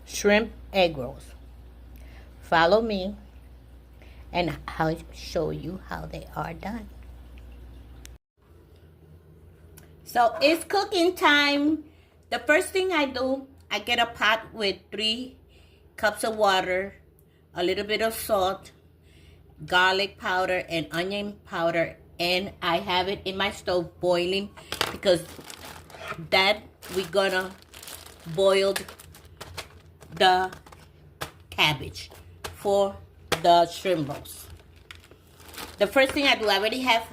shrimp egg rolls. Follow me and I'll show you how they are done. So it's cooking time. The first thing I do, I get a pot with 3 cups of water, a little bit of salt, garlic powder, and onion powder, and I have it in my stove boiling because that we're gonna boil the cabbage for the shrimp rolls. The first thing I do, I already have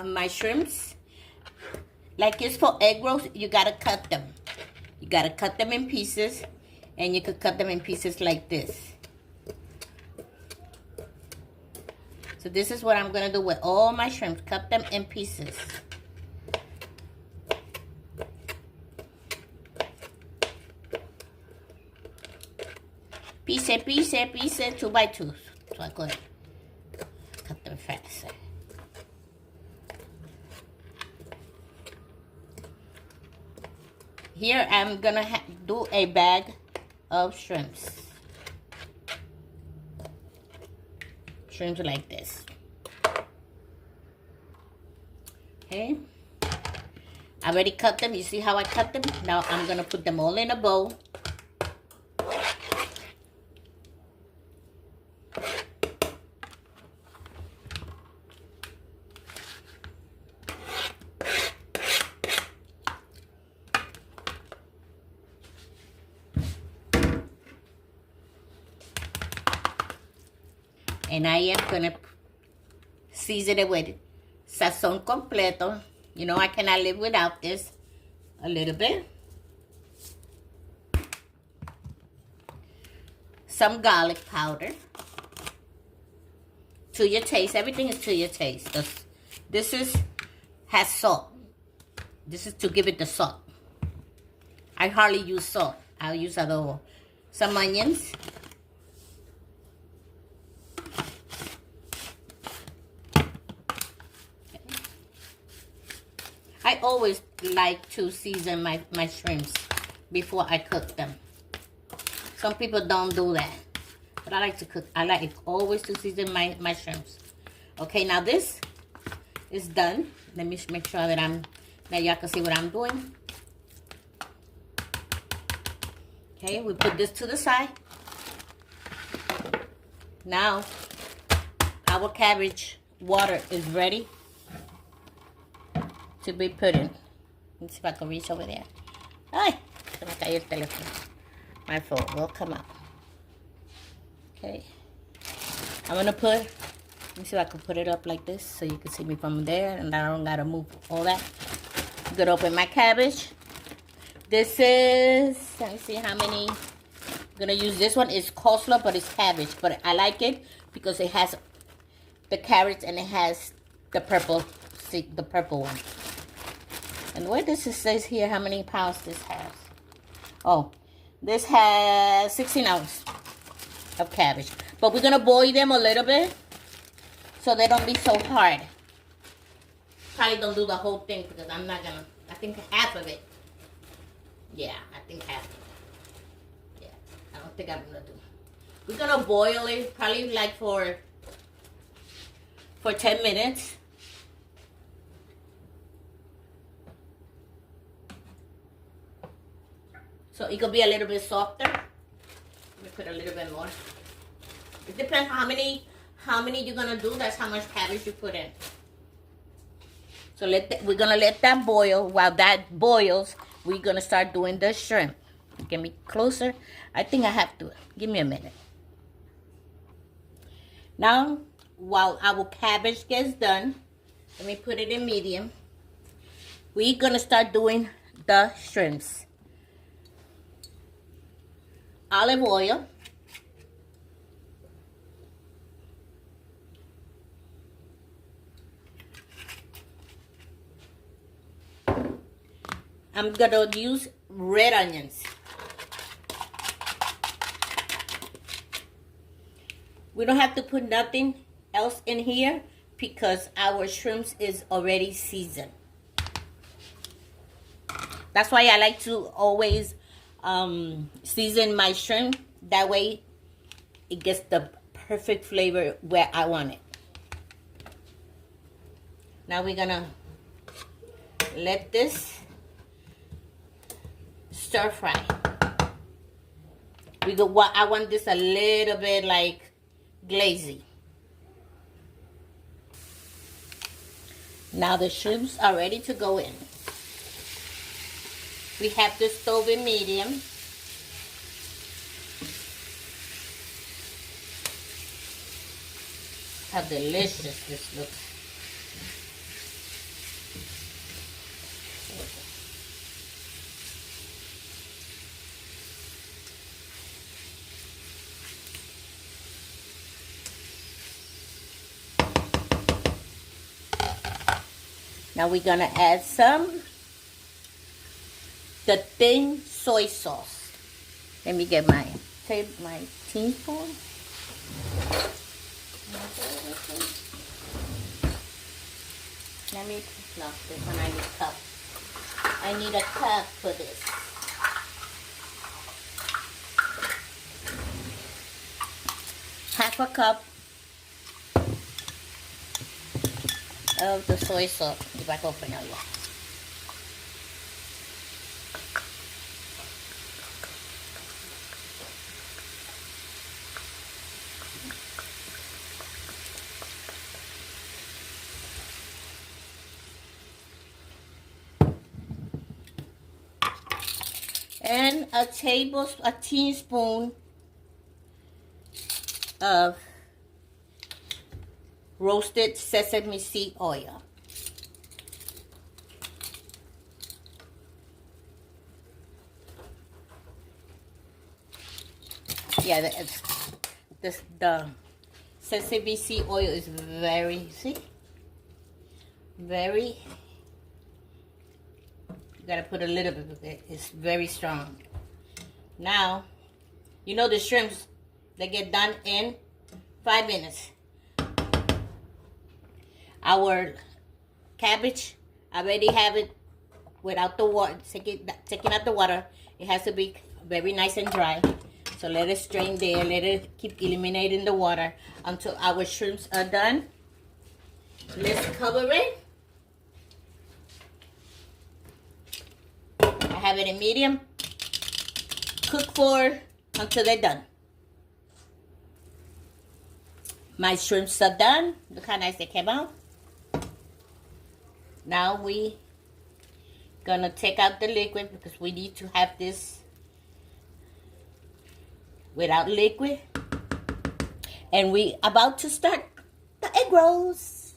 my shrimps. Like it's for egg rolls, you gotta cut them. You gotta cut them in pieces, and you could cut them in pieces like this. So this is what I'm gonna do with all my shrimps. Cut them in pieces. Piece, 2 by 2. So I could cut them fast. Here I'm gonna do a bag of shrimps. Shrimps like this. Okay. I already cut them. You see how I cut them? Now I'm gonna put them all in a bowl. And I am gonna season it with sazon completo. You know I cannot live without this. A little bit. Some garlic powder. To your taste. Everything is to your taste. This has salt. This is to give it the salt. I hardly use salt. I'll use adobo. Some onions. I always like to season my shrimps before I cook them. Some people don't do that. But I like to cook. I like always to season my shrimps. Okay, now this is done. Let me make sure that y'all can see what I'm doing. Okay, we put this to the side. Now, our cabbage water is ready to be put in. Let's see if I can reach over there. Ay, se me cayó el teléfono. My phone will come out. Okay. I'm gonna put, let me see if I can put it up like this so you can see me from there and I don't gotta move all that. I'm gonna open my cabbage. This is, let me see how many. I'm gonna use this one. It's coleslaw, but it's cabbage. But I like it because it has the carrots and it has the purple, see, the purple one. And where this says here how many pounds this has. Oh, this has 16 ounces of cabbage. But we're gonna boil them a little bit so they don't be so hard. Probably don't do the whole thing because I'm not gonna, I think half of it. Yeah, I think half of it. Yeah, I don't think I'm gonna do. We're gonna boil it probably like for 10 minutes. So it could be a little bit softer. Let me put a little bit more. It depends how many you're gonna do. That's how much cabbage you put in. So we're gonna let that boil. While that boils, we're gonna start doing the shrimp. Get me closer. I think I have to. Give me a minute. Now, while our cabbage gets done, let me put it in medium. We're gonna start doing the shrimps. Olive oil. I'm gonna use red onions. We don't have to put nothing else in here because our shrimps is already seasoned. That's why I like to always season my shrimp. That way it gets the perfect flavor where I want it. Now we're gonna let this stir fry. I want this a little bit like glazy. Now the shrimps are ready to go in. We have the stove in medium. How delicious this looks. Now we're gonna add the thin soy sauce. Let me get my teaspoon. Let me no, this one I need a cup. I need a cup for this. Half a cup of the soy sauce. Di ba ko pinalo? And a teaspoon of roasted sesame seed oil. Yeah, the sesame seed oil is very, very, you gotta put a little bit of it. It's very strong. Now, you know the shrimps, they get done in 5 minutes. Our cabbage, I already have it without the water, taking out the water. It has to be very nice and dry. So let it strain there. Let it keep eliminating the water until our shrimps are done. Let's cover it. I have it in medium. Cook for until they're done. My shrimps are done. Look how nice they came out. Now we gonna take out the liquid because we need to have this without liquid. And we about to start the egg rolls.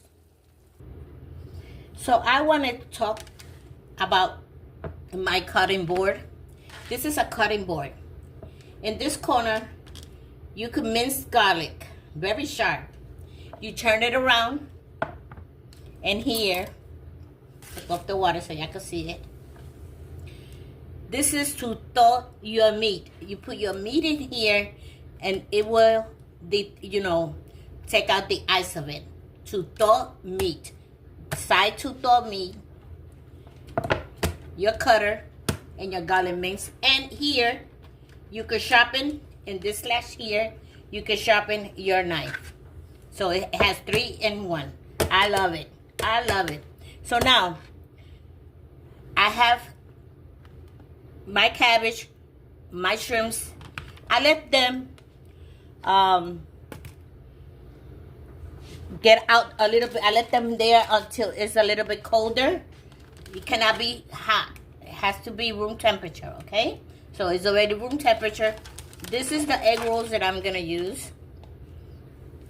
So I want to talk about my cutting board. This is a cutting board. In this corner, you can mince garlic, very sharp. You turn it around, and here, take off the water so y'all can see it. This is to thaw your meat. You put your meat in here, and it will, take out the ice of it. To thaw meat. Side to thaw meat. Your cutter and your garlic mince. And here, you can sharpen, in this slash here, you can sharpen your knife. So it has 3 in 1. I love it. I love it. So now, I have my cabbage, my shrimps. I let them get out a little bit. I let them there until it's a little bit colder. It cannot be hot. It has to be room temperature, okay? So it's already room temperature. This is the egg rolls that I'm gonna use.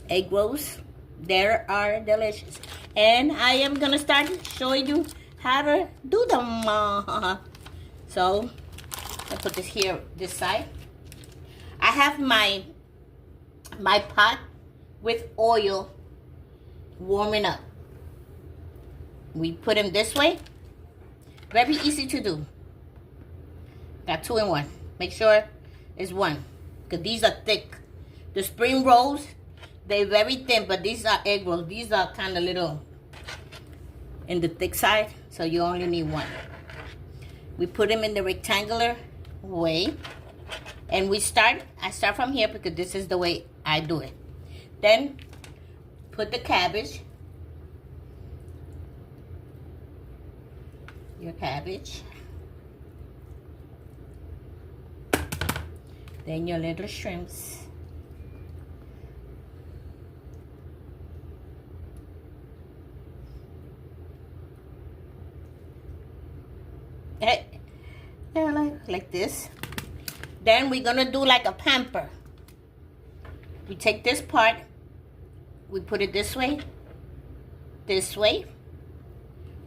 Egg rolls. They are delicious. And I am gonna start showing you how to do them. So I put this here, this side. I have my pot with oil warming up. We put them this way. Very easy to do. Got 2 in 1. Make sure it's 1, because these are thick. The spring rolls, they're very thin, but these are egg rolls. These are kind of little in the thick side, so you only need 1. We put them in the rectangular way. And I start from here because this is the way I do it. Then put the cabbage. Your cabbage. Then your little shrimps. Hey, yeah, like this. Then we're gonna do like a pamper. We take this part, we put it this way.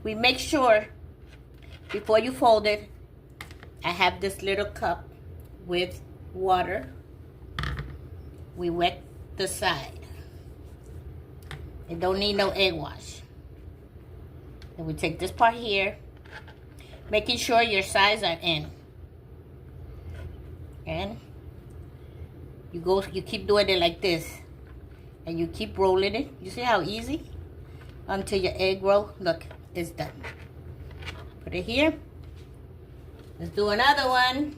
We make sure before you fold it, I have this little cup with water. We wet the side. It don't need no egg wash. Then we take this part here, making sure your sides are in. And you keep doing it like this. And you keep rolling it. You see how easy? Until your egg roll, look, is done. Put it here. Let's do another one.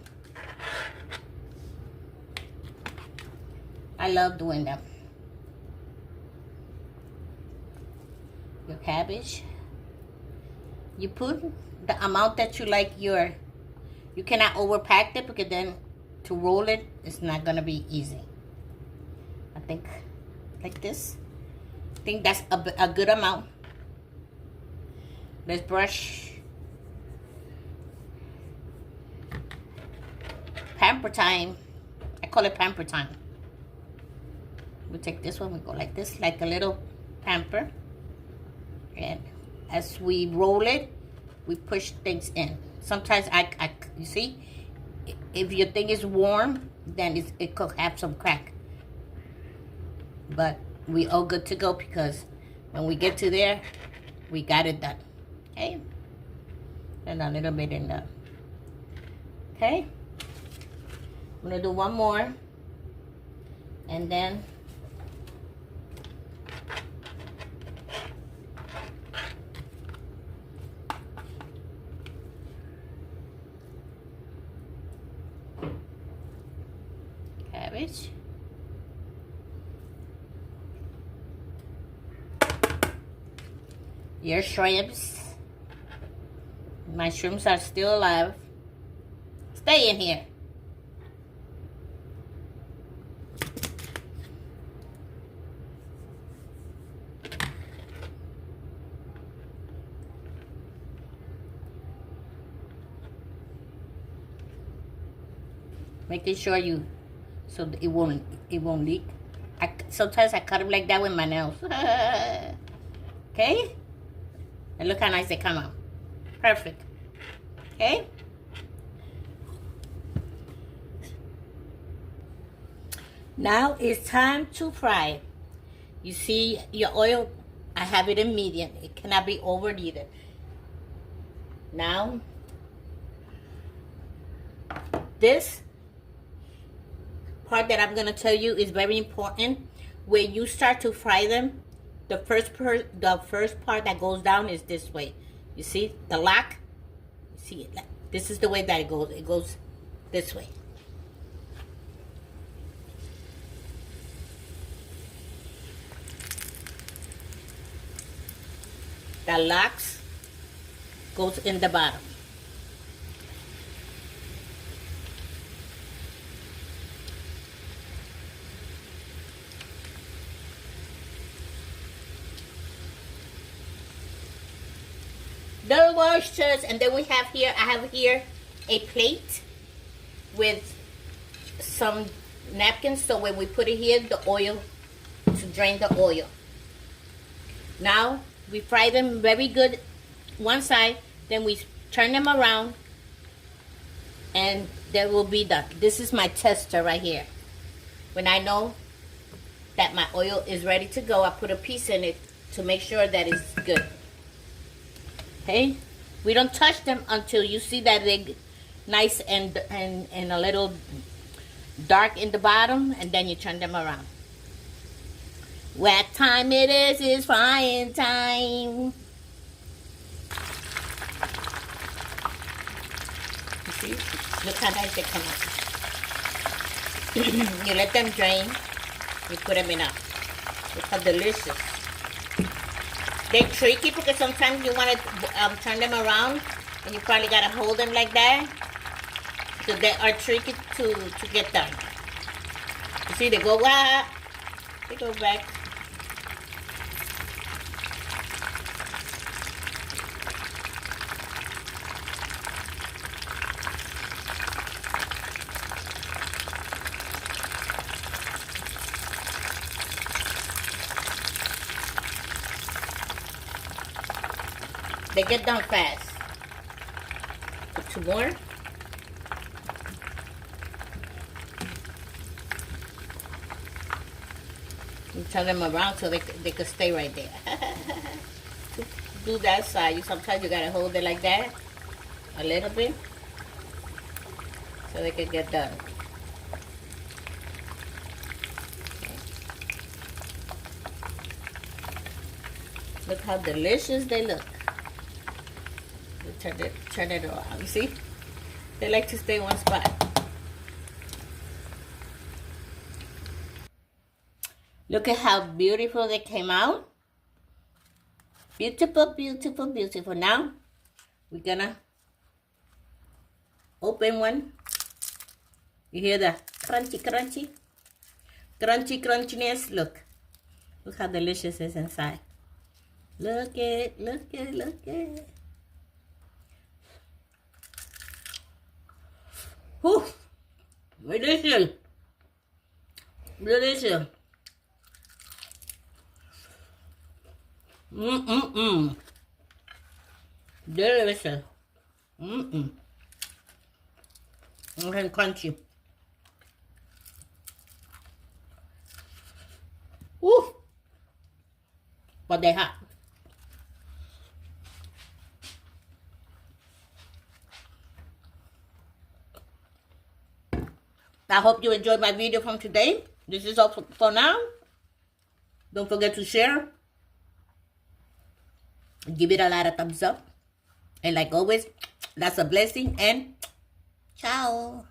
I love doing them. Your cabbage. You put the amount that you like you cannot overpack it because then to roll it, it's not gonna be easy. I think like this. I think that's a good amount. Let's brush. Pamper time. I call it pamper time. We take this one, we go like this, like a little pamper. And as we roll it, we push things in. Sometimes you see, if your thing is warm, then it could have some crack. But we all good to go because when we get to there, we got it done. Okay? And a little bit in there. Okay? I'm gonna do one more. And then cabbage. Your shrimps. My shrimps are still alive. Stay in here. Making sure so that it won't leak. Sometimes I cut them like that with my nails. Okay? And look how nice they come out. Perfect. Okay? Now it's time to fry. You see your oil, I have it in medium. It cannot be over either. Now, this part that I'm going to tell you is very important. When you start to fry them, the first part that goes down is this way. You see the lock? You see it? This is the way that it goes. It goes this way. The locks goes in the bottom. The oysters, and then I have here a plate with some napkins, so when we put it here, the oil, to drain the oil. Now, we fry them very good one side, then we turn them around, and they will be done. This is my tester right here. When I know that my oil is ready to go, I put a piece in it to make sure that it's good. Okay, we don't touch them until you see that they're nice and a little dark in the bottom, and then you turn them around. What time it is? It's frying time. You see Look how nice they come out. You let them drain. You put them in a. Look how delicious. They're tricky because sometimes you want to turn them around, and you probably gotta hold them like that. So they are tricky to get done. You see, they go wide. They go back. They get done fast. Put 2 more. You turn them around so they can stay right there. Do that side. Sometimes you gotta hold it like that a little bit so they can get done. Look how delicious they look. Turn it around. You see? They like to stay in one spot. Look at how beautiful they came out. Beautiful, beautiful, beautiful. Now, we're gonna open one. You hear the crunchy, crunchy? Crunchy, crunchiness. Look. Look how delicious it is inside. Look at it, look at it, look at it. Whew. Delicious. Delicious. Delicious. And crunchy. Woo! But they're hot. I hope you enjoyed my video from today. This is all for now. Don't forget to share. Give it a lot of thumbs up. And like always, that's a blessing and ciao.